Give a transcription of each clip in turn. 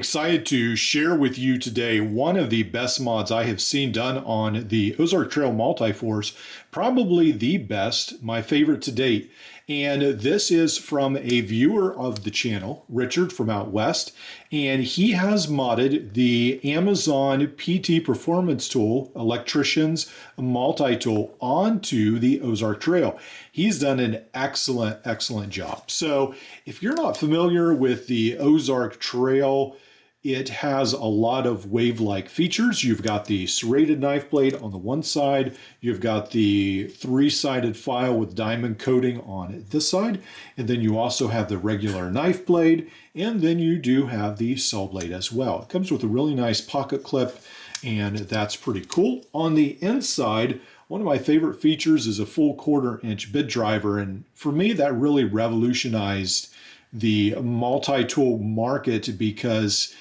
Excited to share with you today one of the best mods I have seen done on the Ozark Trail Multiforce, probably the best, my favorite to date. And this is from a viewer of the channel, Richard from out west, and he has modded the Amazon PT Performance Tool, Electrician's Multi-Tool, onto the Ozark Trail. He's done an excellent job. So if you're not familiar with the Ozark Trail, it has a lot of wave-like features. You've got the serrated knife blade on the one side. You've got the three-sided file with diamond coating on this side. And then you also have the regular knife blade. And then you do have the saw blade as well. It comes with a really nice pocket clip, and that's pretty cool. On the inside, one of my favorite features is a full 1/4-inch bit driver. And for me, that really revolutionized the multi-tool market because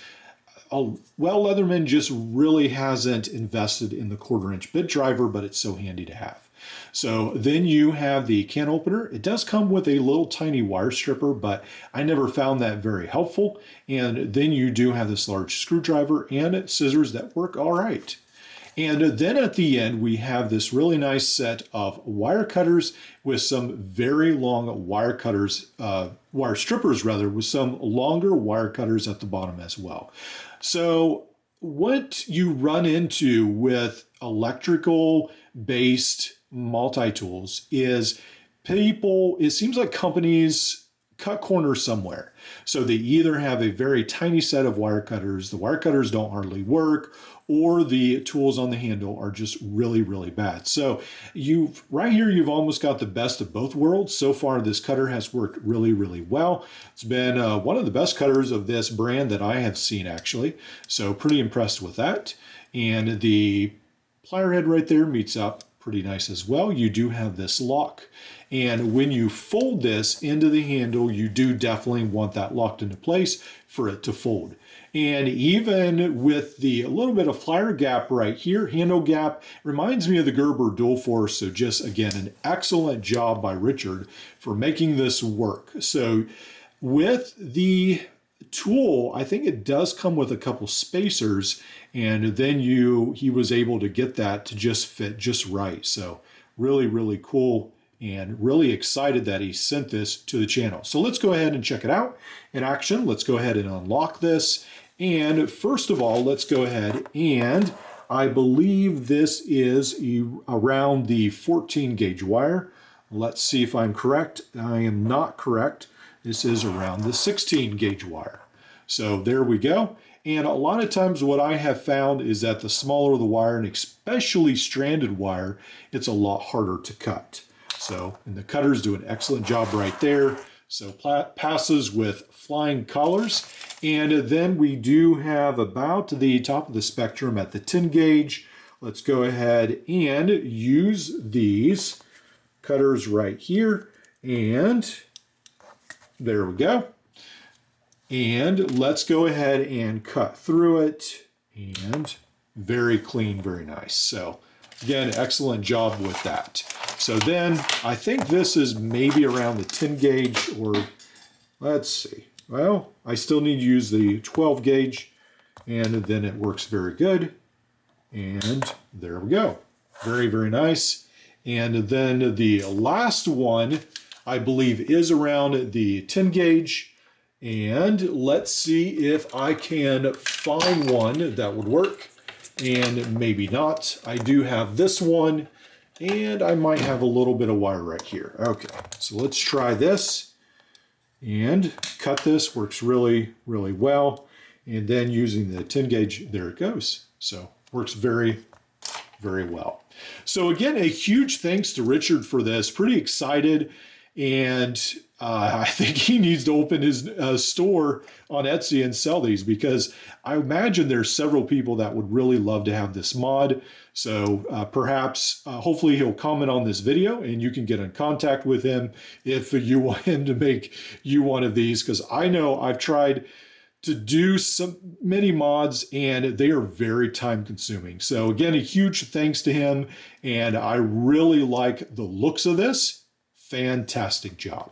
Leatherman just really hasn't invested in the 1/4-inch bit driver, but it's so handy to have. So then you have the can opener. It does come with a little tiny wire stripper, but I never found that very helpful. And then you do have this large screwdriver and scissors that work all right. And then at the end, we have this really nice set of wire cutters with some very long wire strippers rather, with some longer wire cutters at the bottom as well. So what you run into with electrical based multi-tools is it seems like companies cut corners somewhere. So they either have a very tiny set of wire cutters, the wire cutters don't hardly work, or the tools on the handle are just really bad. So right here, you've almost got the best of both worlds. So far, this cutter has worked really well. It's been one of the best cutters of this brand that I have seen, actually. So pretty impressed with that. And the plier head right there meets up pretty nice as well. You do have this lock. And when you fold this into the handle, you do definitely want that locked into place for it to fold. And even with the little bit of plier gap right here, handle gap, reminds me of the Gerber Dual Force. So just again, an excellent job by Richard for making this work. So with the tool, I think it does come with a couple spacers, and then he was able to get that to just fit just right. So really cool, and really excited that he sent this to the channel. So let's go ahead and check it out in action. Let's go ahead and unlock this. And first of all, let's go ahead and I believe this is around the 14 gauge wire. Let's see if I'm correct. I am not correct. This is around the 16 gauge wire. So there we go. And a lot of times what I have found is that the smaller the wire, and especially stranded wire, it's a lot harder to cut. So, and the cutters do an excellent job right there. So passes with flying colors. And then we do have about the top of the spectrum at the 10 gauge. Let's go ahead and use these cutters right here. And there we go. And let's go ahead and cut through it. And very clean, very nice. So again, excellent job with that. So then I think this is maybe around the 10 gauge, or let's see. Well, I still need to use the 12 gauge, and then it works very good. And there we go. Very nice. And then the last one, I believe, is around the 10 gauge. And let's see if I can find one that would work. And maybe not. I do have this one, and I might have a little bit of wire right here. Okay, so let's try this and cut this. Works really well. And then using the 10 gauge, there it goes. So works very well. So again, a huge thanks to Richard for this. Pretty excited. And I think he needs to open his store on Etsy and sell these, because I imagine there's several people that would really love to have this mod. So perhaps, hopefully he'll comment on this video and you can get in contact with him if you want him to make you one of these, because I know I've tried to do many mods and they are very time consuming. So again, a huge thanks to him, and I really like the looks of this. Fantastic job.